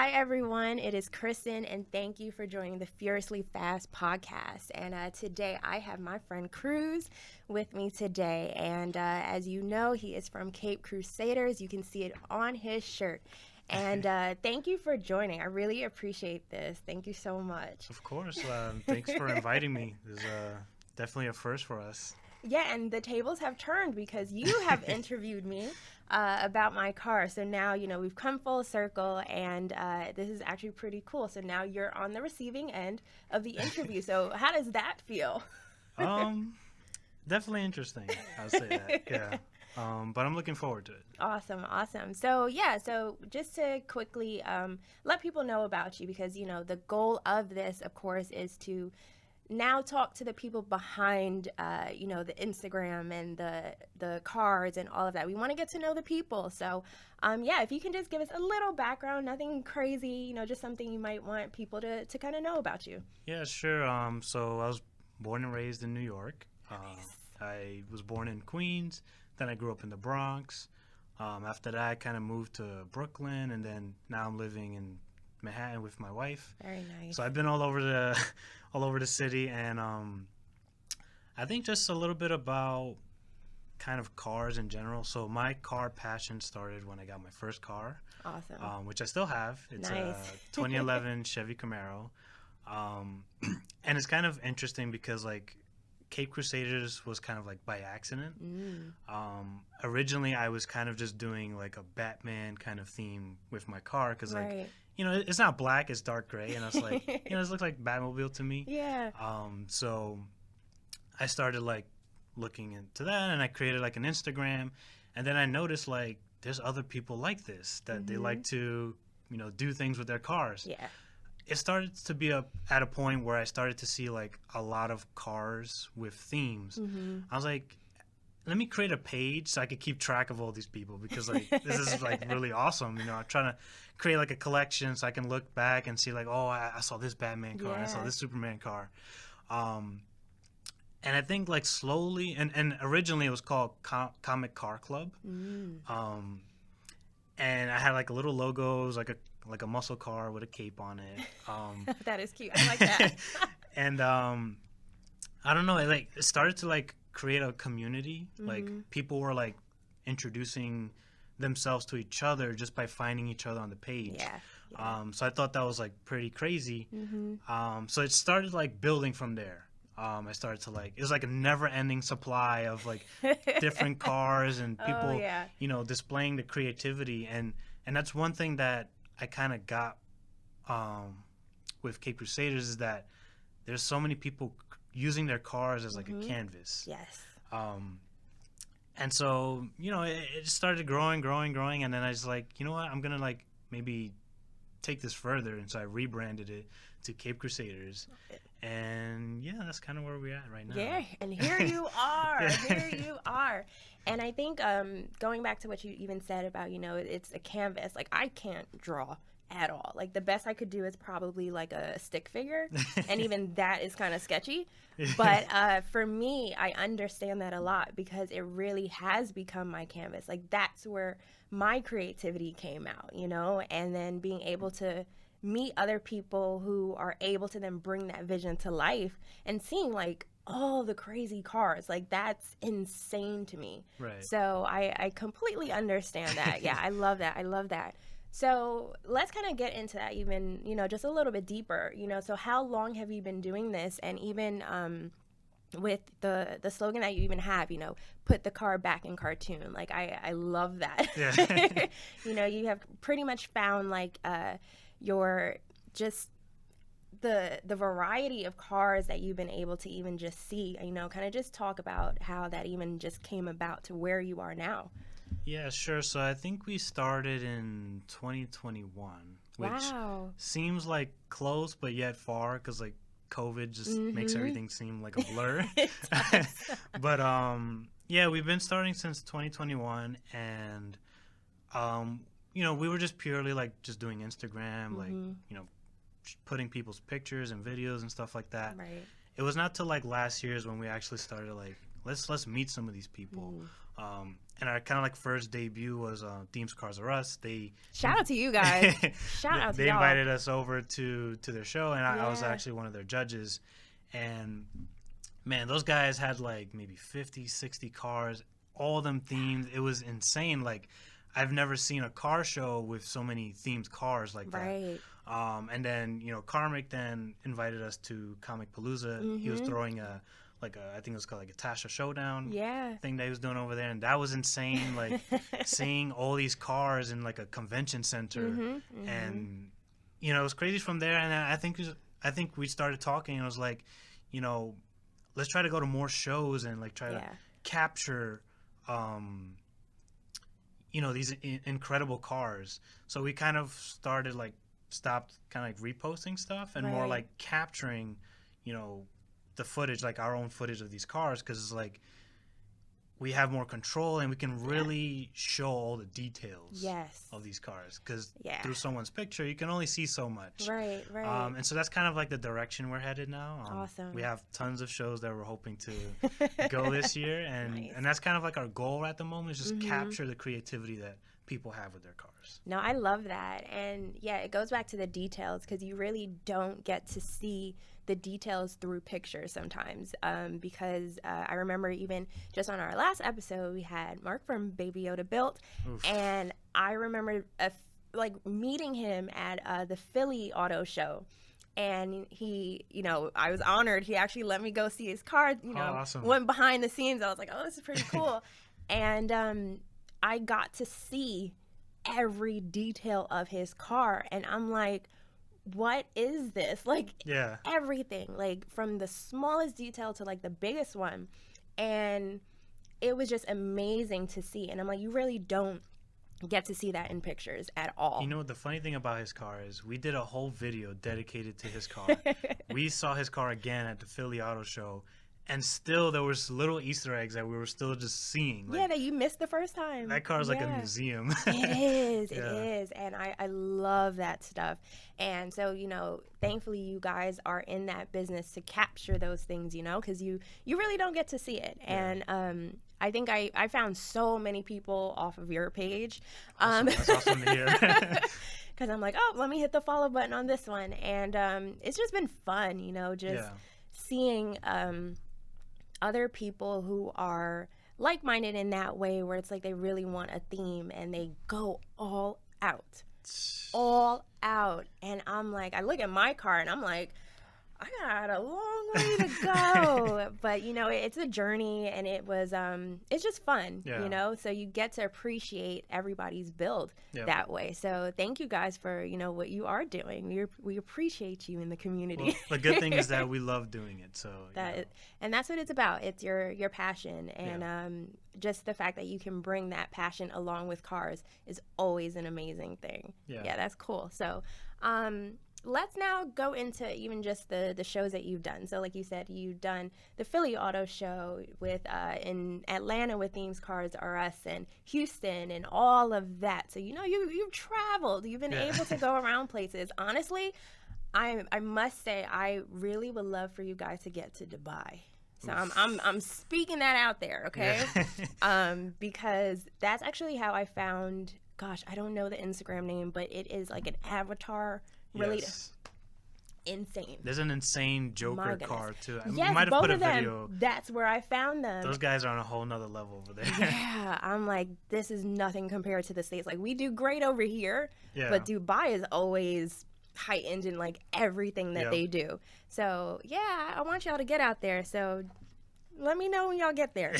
Hi, everyone. It is Kristen, and thank you for joining the Furiously Fast podcast. And today I have my friend Cruz with me today. And as you know, he is from Cape Crusaders. You can see it on his shirt. And thank you for joining. I really appreciate this. Thank you so much. Of course. Thanks for inviting me. This is definitely a first for us. Yeah, and the tables have turned because you have interviewed me about my car. So now, we've come full circle, and this is actually pretty cool. So now you're on the receiving end of the interview. So how does that feel? Um, Definitely interesting. I'll say that. Yeah. But I'm looking forward to it. Awesome. So yeah, so just to quickly let people know about you, because the goal of this, of course, is to now talk to the people behind the Instagram and the cards and all of that. We want to get to know the people. So if you can just give us a little background, nothing crazy, just something you might want people to kind of know about you. Yeah, sure. So I was born and raised in New York. Nice. I was born in Queens. Then I grew up in the Bronx. After that, I kind of moved to Brooklyn, and then now I'm living in Manhattan with my wife. Very nice. So I've been all over the city, and I think just a little bit about kind of cars in general. So my car passion started when I got my first car. Awesome. Which I still have. It's Nice. a 2011 Chevy Camaro, and it's kind of interesting because like Cape Crusaders was kind of like by accident. Originally, I was kind of just doing like a Batman kind of theme with my car because like Right. it's not black, it's dark gray, and I was like this looks like Batmobile to me. Yeah. So I started like looking into that, and I created like an Instagram, and then I noticed like there's other people like this that they like to do things with their cars. Yeah. It started to be at a point where I started to see like a lot of cars with themes. I was like, let me create a page so I could keep track of all these people because like this is like really awesome. I'm trying to create like a collection so I can look back and see like, oh, I saw this Batman car, I saw Yeah. this Superman car. And I think like slowly, and originally it was called Comic Car Club. And I had like a little logo, it was like a muscle car with a cape on it. That is cute. I like that. And I don't know, it started to like create a community. Like people were like introducing themselves to each other just by finding each other on the page. Yeah. So I thought that was like pretty crazy. So it started like building from there. I started to like, it was like a never ending supply of like different cars and people, yeah. displaying the creativity. And that's one thing that I kind of got with Cape Crusaders is that there's so many people using their cars as like a canvas. Yes. And so, it started growing. And then I was like, you know what, I'm going to like maybe take this further. And so I rebranded it to Cape Crusaders. And yeah, that's kind of where we're at right now. Yeah, and here you are. Here you are. And I think going back to what you even said about, it's a canvas. Like, I can't draw at all. Like, the best I could do is probably like a stick figure. And even that is kind of sketchy. But for me, I understand that a lot because it really has become my canvas. Like, that's where my creativity came out, and then being able to meet other people who are able to then bring that vision to life and seeing like all the crazy cars, like that's insane to me. Right. So I completely understand that. Yeah, I love that. So let's kind of get into that even, just a little bit deeper, so how long have you been doing this? And even with the slogan that you even have, put the car back in cartoon. Like I love that. Yeah. You have pretty much found like your just the variety of cars that you've been able to even just see, kind of just talk about how that even just came about to where you are now. Yeah, sure. So I think we started in 2021, which Wow. seems like close but yet far because like COVID just makes everything seem like a blur. It does. But yeah, we've been starting since 2021, and we were just purely like just doing Instagram, like putting people's pictures and videos and stuff like that. Right. It was not till like last year's when we actually started like let's meet some of these people. and our kind of like first debut was Themes Cars Are Us. Shout out to you guys. Shout out to they y'all. invited us over to their show, and I was Yeah. actually one of their judges. And man, those guys had like maybe 50, 60 cars, all of them themed. It was insane. Like, I've never seen a car show with so many themed cars like that. Right. And then, you know, Carmick then invited us to Comic Palooza. He was throwing I think it was called like a Tasha Showdown Yeah. thing that he was doing over there. And that was insane. Like, seeing all these cars in like a convention center. And, you know, it was crazy from there. And I think we started talking, and it was like, you know, let's try to go to more shows and like try to capture, you know, these incredible cars. So we kind of stopped kind of like reposting stuff and more like capturing, you know, the footage, like our own footage of these cars, because it's like we have more control and we can really show all the details of these cars, because through someone's picture you can only see so much. Right. And so that's kind of like the direction we're headed now. Awesome. We have tons of shows that we're hoping to go this year, and that's kind of like our goal at the moment, is just capture the creativity that people have with their cars. No, I love that. And yeah, it goes back to the details, because you really don't get to see the details through pictures sometimes, because I remember even just on our last episode, we had Mark from Baby Yoda Built. Oof. And I remember like meeting him at the Philly Auto Show. And he, you know, I was honored. He actually let me go see his car, you know, awesome. Went behind the scenes. I was like, oh, this is pretty cool. And I got to see every detail of his car, and I'm like, what is this? Like, everything, like from the smallest detail to like the biggest one. And it was just amazing to see. And I'm like, you really don't get to see that in pictures at all. You know, the funny thing about his car is we did a whole video dedicated to his car. We saw his car again at the Philly Auto Show, and still there was little Easter eggs that we were still just seeing. Like, that you missed the first time. That car is like a museum. It is. It is. And I love that stuff. And so, you know, thankfully you guys are in that business to capture those things, you know, because you really don't get to see it. And I think I found so many people off of your page. Awesome. That's awesome to hear. Because I'm like, oh, let me hit the follow button on this one. And it's just been fun, you know, just seeing other people who are like-minded in that way, where it's like they really want a theme and they go all out. And I'm like, I look at my car and I'm like, I got a long way to go. But, you know, it's a journey, and it was, it's just fun, you know? So you get to appreciate everybody's build that way. So thank you guys for, you know, what you are doing. We appreciate you in the community. Well, the good thing is that we love doing it. So and that's what it's about. It's your passion. And just the fact that you can bring that passion along with cars is always an amazing thing. Yeah, that's cool. So, let's now go into even just the shows that you've done. So like you said, you've done the Philly Auto Show with in Atlanta with Themes Cars Are Us, and Houston and all of that. So, you know, you've traveled. You've been able to go around places. Honestly, I must say, I really would love for you guys to get to Dubai. So I'm speaking that out there, okay? Because that's actually how I found, gosh, I don't know the Instagram name, but it is like an avatar related. Insane. There's an insane Joker car too. Yes, might have both put a of them. video. That's where I found them. Those guys are on a whole nother level over there. Yeah, I'm like, this is nothing compared to the States. Like, we do great over here, but Dubai is always heightened in like everything that they do. So yeah, I want y'all to get out there. So let me know when y'all get there.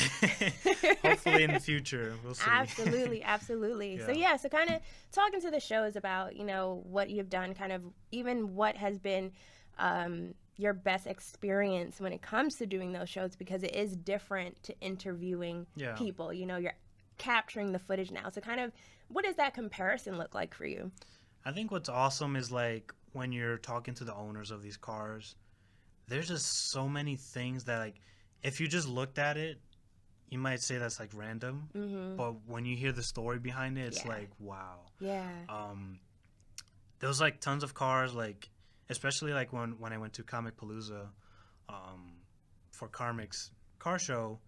Hopefully in the future. We'll see. Absolutely. So kind of talking to the shows about, you know, what you've done, kind of even what has been your best experience when it comes to doing those shows, because it is different to interviewing people. You know, you're capturing the footage now. So kind of, what does that comparison look like for you? I think what's awesome is like when you're talking to the owners of these cars, there's just so many things that, like, if you just looked at it, you might say that's like random, but when you hear the story behind it, it's like, wow. Yeah. There was like tons of cars, like especially like when I went to Comic Palooza, for Carmick's car show,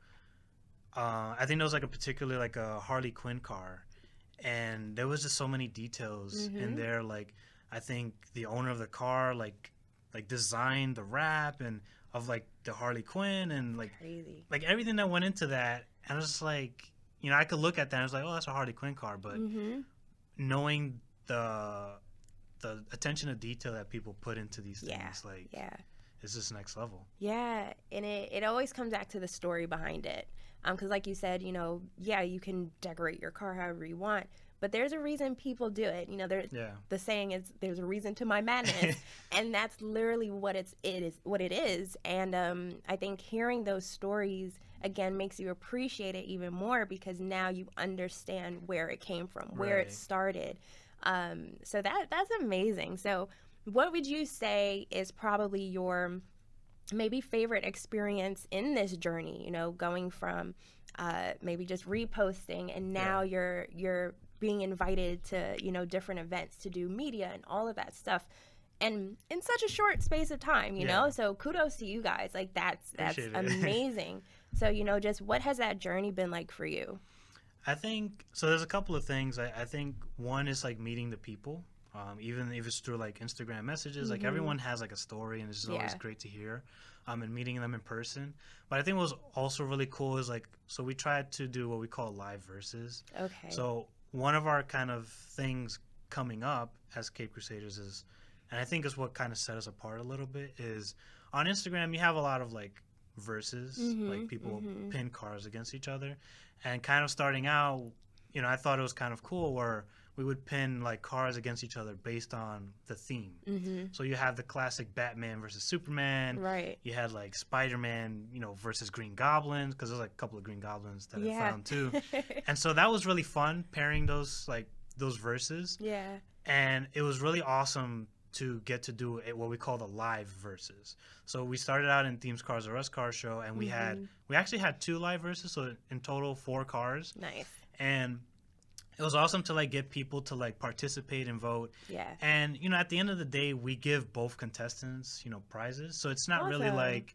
I think there was like a particular like a Harley Quinn car, and there was just so many details in there. Like I think the owner of the car like designed the wrap and of like the Harley Quinn and Crazy. like everything that went into that. And I was just like, you know, I could look at that and I was like, oh, that's a Harley Quinn car, but knowing the attention to detail that people put into these things, like, it's just next level. Yeah, and it always comes back to the story behind it. Because like you said, you know, yeah, you can decorate your car however you want, but there's a reason people do it. You know, the saying is, there's a reason to my madness, and that's literally what it is. And I think hearing those stories again makes you appreciate it even more, because now you understand where it came from, where it started. So that's amazing. So what would you say is probably your maybe favorite experience in this journey, you know, going from maybe just reposting, and now you're being invited to, you know, different events to do media and all of that stuff, and in such a short space of time, you know? So kudos to you guys. Like that's amazing. So, you know, just what has that journey been like for you? I think so. There's a couple of things. I think one is like meeting the people, even if it's through like Instagram messages. Like everyone has like a story, and it's just always great to hear, and meeting them in person. But I think what was also really cool is like, so we tried to do what we call live verses. Okay. So one of our kind of things coming up as Cape Crusaders is, and I think is what kind of set us apart a little bit, is on Instagram you have a lot of like verses, like people pin cars against each other. And kind of starting out, you know, I thought it was kind of cool where we would pin like cars against each other based on the theme. So you have the classic Batman versus Superman. Right. You had like Spider-Man, you know, versus Green Goblins, because there's like a couple of Green Goblins that I found too. And so that was really fun, pairing those verses. Yeah. And it was really awesome to get to do what we call the live verses. So we started out in Themes Cars R Us Car Show, and we actually had 2 live verses, so in total 4 cars. Nice. And it was awesome to like get people to like participate and vote. Yeah. And you know, at the end of the day, we give both contestants, you know, prizes. So it's not really like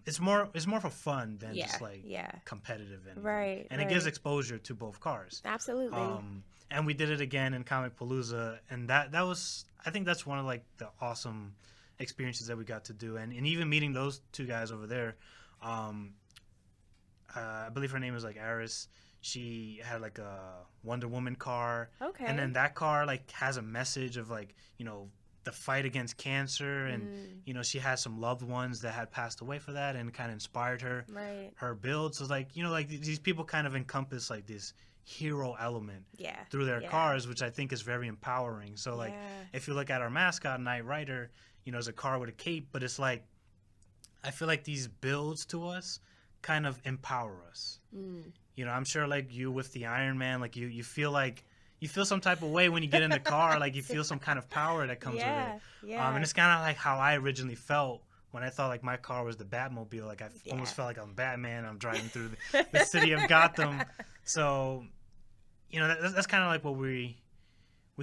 it's more for fun than just like competitive and right. And it gives exposure to both cars. Absolutely. And we did it again in Comic Palooza, and that was, I think that's one of like the awesome experiences that we got to do, and even meeting those 2 guys over there. I believe her name was like Aris. She had like a Wonder Woman car. Okay. And then that car like has a message of like, you know, the fight against cancer, and you know, she has some loved ones that had passed away for that, and kind of inspired her her build. So like, you know, like these people kind of encompass like this hero element through their cars, which I think is very empowering. So like if you look at our mascot, Knight Rider, you know, it's a car with a cape, but it's like, I feel like these builds to us kind of empower us. You know, I'm sure like you with the Iron Man, like you feel some type of way when you get in the car, like you feel some kind of power that comes with it. And it's kind of like how I originally felt when I thought like my car was the Batmobile. Like I almost felt like I'm Batman. I'm driving through the city of Gotham. So, you know, that's kind of like what we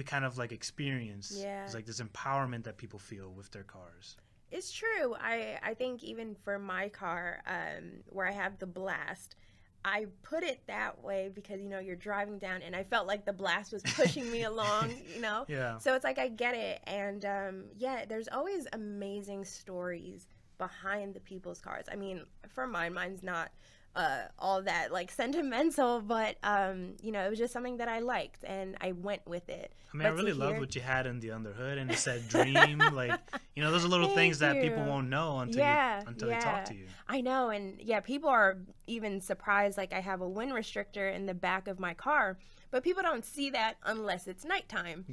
kind of like experience. It's like this empowerment that people feel with their cars. It's true. I think even for my car, where I have the Blast, I put it that way because, you know, you're driving down, and I felt like the Blast was pushing me along, you know? So it's like I get it. And, there's always amazing stories behind the people's cars. I mean, for mine's not all that, like, sentimental, but, you know, it was just something that I liked, and I went with it. I mean, I really loved what you had in the underhood, and it said dream. Like, you know, those are little things that people won't know until they talk to you. I know, and people are even surprised, like, I have a wind restrictor in the back of my car, but people don't see that unless it's nighttime.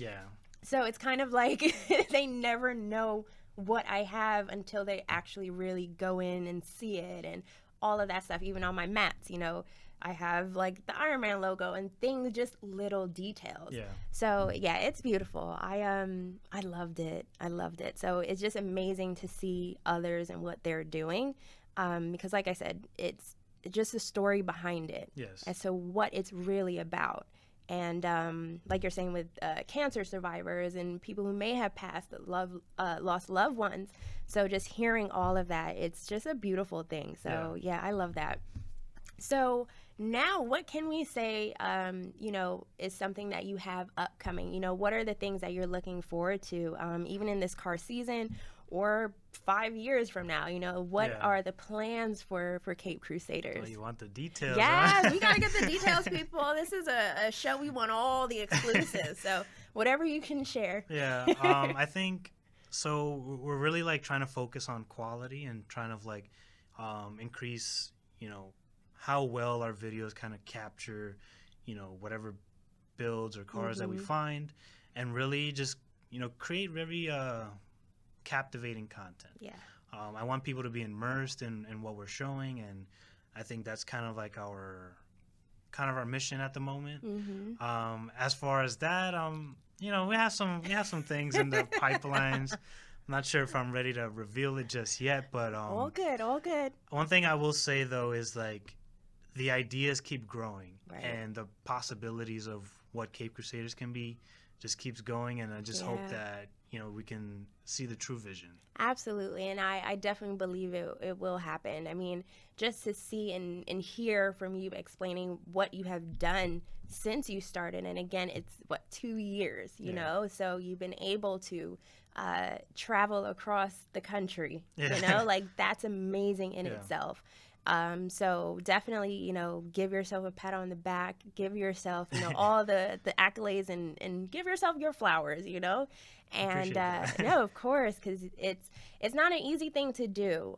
So it's kind of like they never know what I have until they actually really go in and see it, and all of that stuff. Even on my mats, you know, I have like the Iron Man logo and things, just little details. So it's beautiful. I loved it. So it's just amazing to see others and what they're doing, because like I said, it's just the story behind it as to what it's really about. And like you're saying with cancer survivors and people who may have lost loved ones. So just hearing all of that, it's just a beautiful thing. So I love that. So now, what can we say, is something that you have upcoming? What are the things that you're looking forward to, even in this car season or 5 years from now? What Yeah. are the plans for Cape Oh, Crusaders? you want the details, Yes, huh? we got to get the details, people. This is a show. We want all the exclusives. So whatever you can share. Yeah. I think so. We're really like trying to focus on quality and trying to like increase, how well our videos kind of capture, whatever builds or cars that we Hmm. find, and really just create very captivating content. Yeah. I want people to be immersed in what we're showing, and I think that's kind of our mission at the moment. Hmm. As far as that, we have some things in the pipelines. I'm not sure if I'm ready to reveal it just yet, but All good. All good. one thing I will say though is like the ideas keep growing, Right. and the possibilities of what Cape Crusaders can be just keeps going, and I just hope Yeah. that we can see the true vision. Absolutely. And I definitely believe it will happen. I mean, just to see and hear from you explaining what you have done since you started. And again, it's 2 years, Yeah. So you've been able to travel across the country, Yeah. like that's amazing in Yeah. itself. So definitely, give yourself a pat on the back, give yourself, all the accolades and give yourself your flowers, And Appreciate that. no, of course, because it's not an easy thing to do.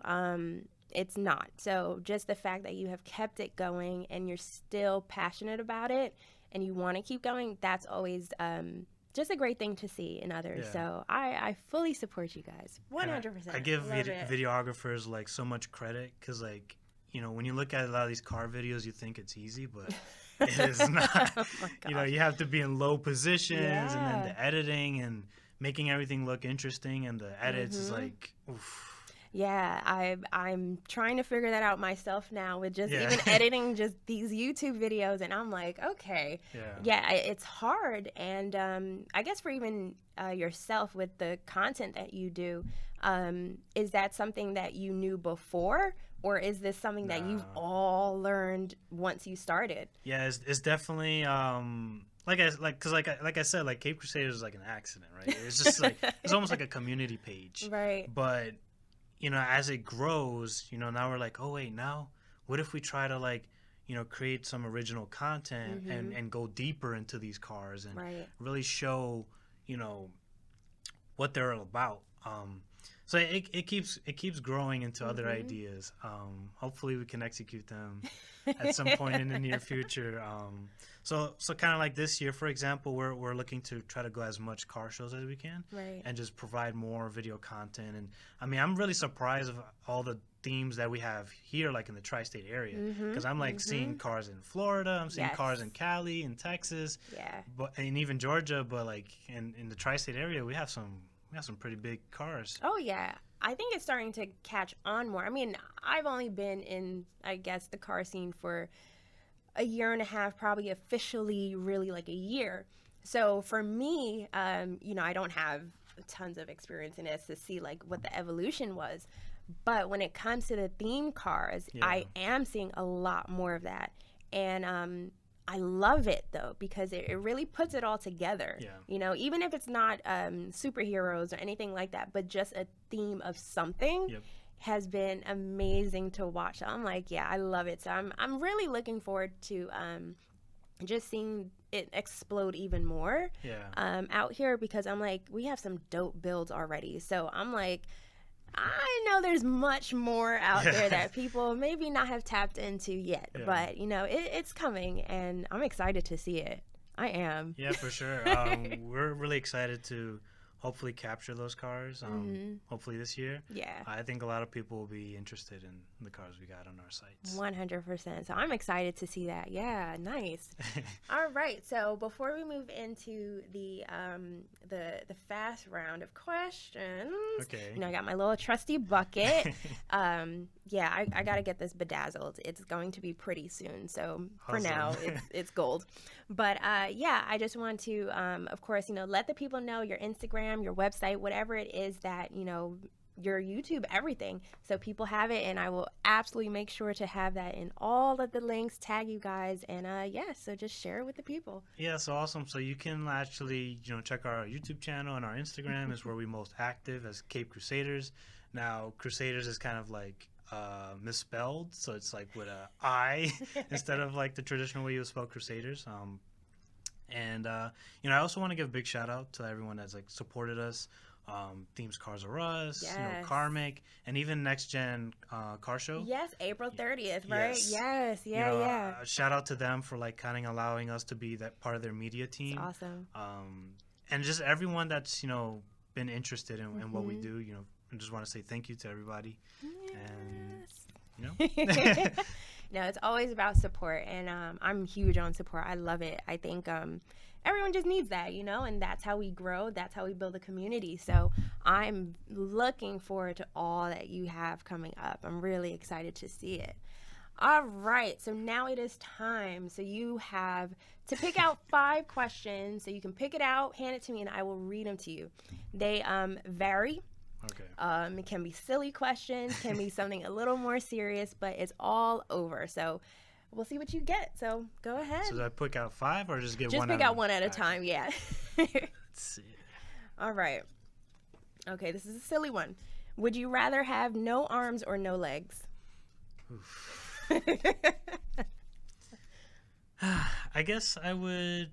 It's not. So just the fact that you have kept it going and you're still passionate about it and you want to keep going, that's always just a great thing to see in others. Yeah. So I fully support you guys, And 100%. I give Love it. videographers like so much credit because like when you look at a lot of these car videos, you think it's easy, but it is not. Oh my gosh. You have to be in low positions, and then Yeah. the editing and making everything look interesting, and the edits is like, oof. Yeah, I'm trying to figure that out myself now with just Yeah. even editing just these YouTube videos, and I'm like, okay, Yeah. it's hard, and I guess for even yourself with the content that you do, is that something that you knew before, or is this something that you've Nah. all learned once you started? Yeah, it's definitely like I said, like Cape Crusaders is like an accident, right? It's just like it's almost like a community page. Right. But as it grows, now we're like, oh wait, now what if we try to like create some original content and go deeper into these cars and Right. really show what they're all about. So it keeps growing into other ideas. Hopefully we can execute them at some point in the near future. So kind of like this year, for example, we're looking to try to go as much car shows as we can, Right. and just provide more video content. And I mean, I'm really surprised of all the themes that we have here, like in the tri-state area, because I'm like seeing cars in Florida, I'm seeing cars in Yes. Cali, in Texas, Yeah. and even Georgia. But like in the tri-state area, we have some pretty big cars. Oh yeah. I think it's starting to catch on more. I mean, I've only been in, I guess, the car scene for a year and a half, probably officially really like a year. So for me, I don't have tons of experience in this to see like what the evolution was. But when it comes to the theme cars, Yeah. I am seeing a lot more of that. And I love it though, because it really puts it all together. Yeah. Even if it's not superheroes or anything like that, but just a theme of something Yep. has been amazing to watch. So I'm like, yeah, I love it. So I'm really looking forward to just seeing it explode even more Yeah. out here, because I'm like, we have some dope builds already. So I'm like, I know there's much more out there that people maybe not have tapped into yet, Yeah. but it's coming, and I'm excited to see it. I am. Yeah, for sure. We're really excited to hopefully capture those cars. Hopefully this year. Yeah. I think a lot of people will be interested in the cars we got on our sites. 100%. So I'm excited to see that. Yeah, nice. All right. So before we move into the fast round of questions, Okay. I got my little trusty bucket. Yeah, I got to get this bedazzled. It's going to be pretty soon. So for Awesome. now, it's gold. But yeah, I just want to, of course, let the people know your Instagram, your website, whatever it is that, your YouTube, everything. So people have it, and I will absolutely make sure to have that in all of the links, tag you guys, and yeah, so just share it with the people. Yeah, so awesome. So you can actually, check our YouTube channel, and our Instagram is where we most active as Cape Crusaders. Now, Crusaders is kind of like misspelled, so it's like with a I instead of like the traditional way you would spell Crusaders. And I also want to give a big shout out to everyone that's like supported us. Themes Cars R Us, Yes. Karmic, and even Next Gen Car Show. Yes, April 30th, right? Yes. Yeah. Shout out to them for like kind of allowing us to be that part of their media team. It's awesome. And just everyone that's been interested in what we do. I just want to say thank you to everybody. Yes. And No, it's always about support, and I'm huge on support. I love it. I think everyone just needs that, and that's how we grow. That's how we build a community. So I'm looking forward to all that you have coming up. I'm really excited to see it. All right, so now it is time. So you have to pick out 5 questions. So you can pick it out, hand it to me, and I will read them to you. They vary. okay. It can be silly questions, can be something a little more serious, but it's all over. So we'll see what you get. So go ahead. So do I pick out 5 or just get Just one? pick out one at a time. Yeah. Let's see. All right. Okay, this is a silly one. Would you rather have no arms or no legs? I guess I would.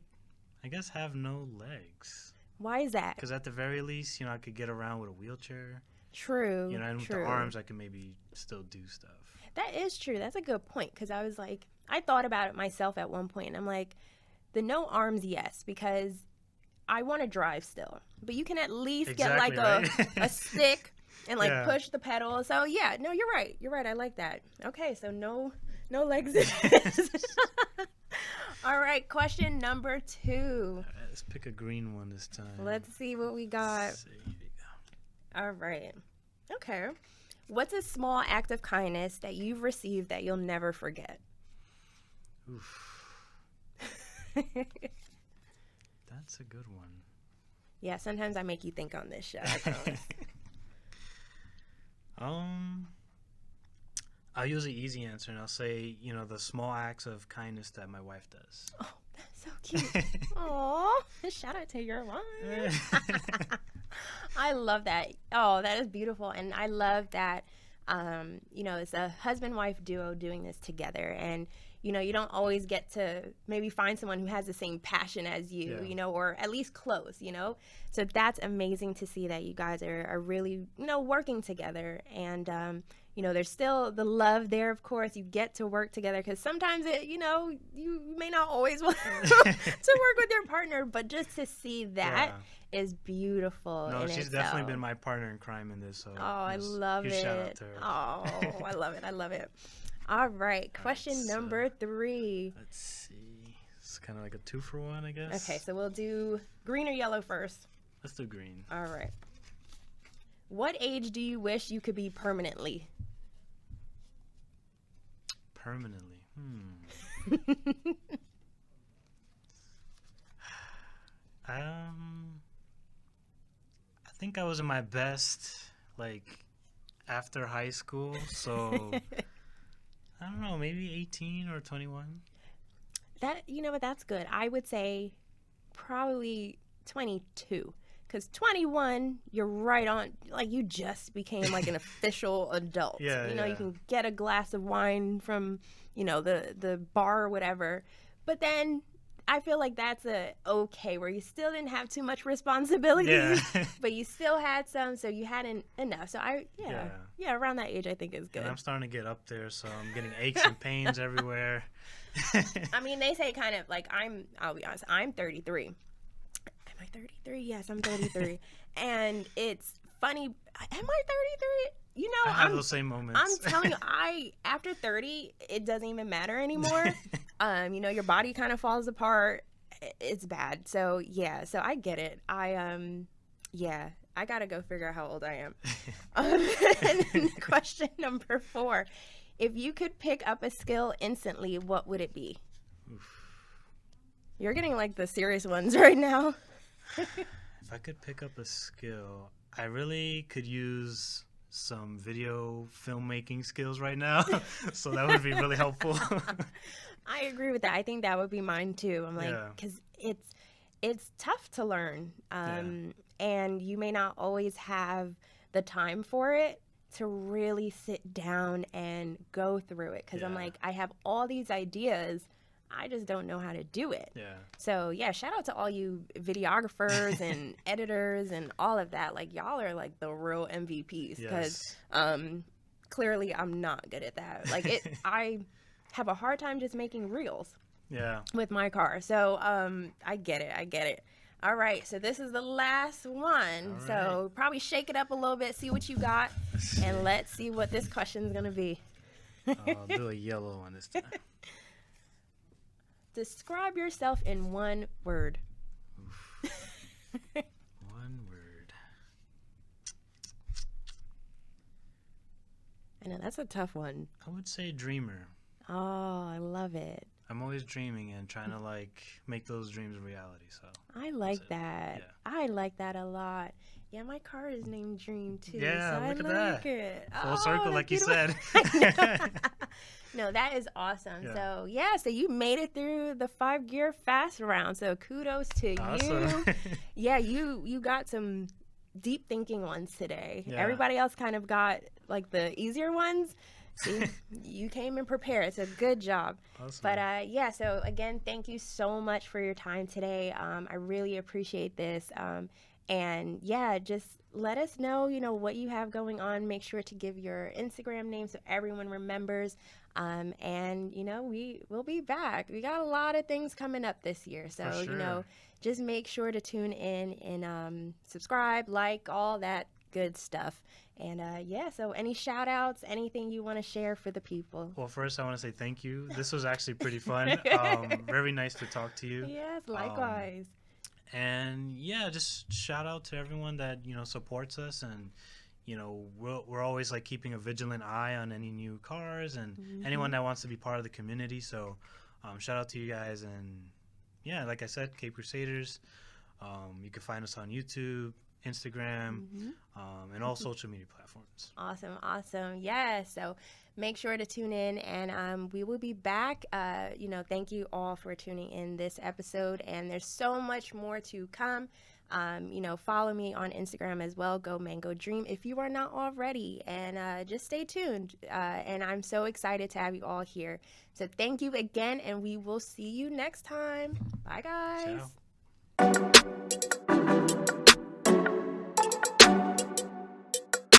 Have no legs. Why is that? Because at the very least, I could get around with a wheelchair. True. And with the true. arms, I can maybe still do stuff. That is true. That's a good point, because I was like, I thought about it myself at one point, and I'm like, the no arms, yes, because I want to drive still, but you can at least get like a stick and like push the pedal. So yeah, no, you're right. You're right. I like that. Okay, so no legs. All right, question number 2. All right, let's pick a green one this time. Let's see what we got. Let's see. Here we go. All right. Okay. What's a small act of kindness that you've received that you'll never forget? Oof. That's a good one. Yeah, sometimes I make you think on this show, I promise. I'll use an easy answer, and I'll say, the small acts of kindness that my wife does. Oh, that's so cute. Aw, shout out to your wife. I love that. Oh, that is beautiful. And I love that, it's a husband-wife duo doing this together. And, you don't always get to maybe find someone who has the same passion as you, or at least close, So that's amazing to see that you guys are really, working together. And, there's still the love there, of course. You get to work together because sometimes, you may not always want to work with your partner, but just to see that is beautiful. No, in she's itself. definitely been my partner in crime in this. So I love it. Shout out to her. Oh, I love it. I love it. All right, question number 3. Let's see. It's kind of like a 2-for-1, I guess. Okay, so we'll do green or yellow first. Let's do green. All right. What age do you wish you could be permanently? Permanently. I think I was in my best, after high school. So, I don't know, maybe 18 or 21. That's good. I would say probably 22. Because 21, you're right on, you just became an official adult. Yeah. You can get a glass of wine from, the bar or whatever. But then I feel like that's okay, where you still didn't have too much responsibility, but you still had some, so you hadn't enough. So around that age I think is good. And I'm starting to get up there, so I'm getting aches and pains everywhere. I mean, they say kind of I'll be honest, I'm 33. Am I 33? Yes, I'm 33. And it's funny. Am I 33? I have those same moments. I'm telling you, after 30, it doesn't even matter anymore. Your body kind of falls apart. It's bad. So I get it. I gotta go figure out how old I am. And then question number 4. If you could pick up a skill instantly, what would it be? Oof. You're getting the serious ones right now. If I could pick up a skill, I really could use some video filmmaking skills right now. So that would be really helpful. I agree with that. I think that would be mine too. I'm like, Yeah. because it's tough to learn, and you may not always have the time for it to really sit down and go through it. Because I'm Yeah. like, I have all these ideas, I just don't know how to do it. Yeah. So yeah, shout out to all you videographers and editors and all of that. Like, y'all are like the real MVPs, because Yes. clearly I'm not good at that. Like I have a hard time just making reels Yeah. with my car. So I get it. All right, so this is the last one. All So probably shake it up a little bit, see what you got, and let's see what this question's gonna be. I'll do a yellow one this time. Describe yourself in one word. One word. I know that's a tough one. I would say dreamer. Oh, I love it. I'm always dreaming and trying to like make those dreams a reality. So I like it. that. Yeah. I like that a lot. Yeah, my car is named Dream too. Yeah, so look I at like that. it. Full circle, that's like you beautiful. said. No, that is awesome. Yeah. So yeah, so you made it through the 5-gear fast round. So kudos to Awesome. you. Yeah, you got some deep thinking ones today. Yeah. Everybody else kind of got like the easier ones. See, you came in prepared, so good job. Awesome. But yeah, so again, thank you so much for your time today. I really appreciate this. And yeah, just let us know, what you have going on. Make sure to give your Instagram name so everyone remembers. And we'll be back. We got a lot of things coming up this year, so For sure. just make sure to tune in and subscribe, like, all that good stuff. And yeah, so any shout outs, anything you want to share for the people? Well, first I want to say thank you. This was actually pretty fun. Very nice to talk to you. Yes, likewise. And yeah, just shout out to everyone that supports us, and we're always like keeping a vigilant eye on any new cars and anyone that wants to be part of the community. So shout out to you guys. And yeah, like I said, Cape Crusaders. You can find us on YouTube, Instagram, and all social media platforms. Awesome. Yes. So make sure to tune in, and we will be back. Thank you all for tuning in this episode, and there's so much more to come. Follow me on Instagram as well, Go Mango Dream, if you are not already, and just stay tuned. And I'm so excited to have you all here. So thank you again, and we will see you next time. Bye, guys. Ciao.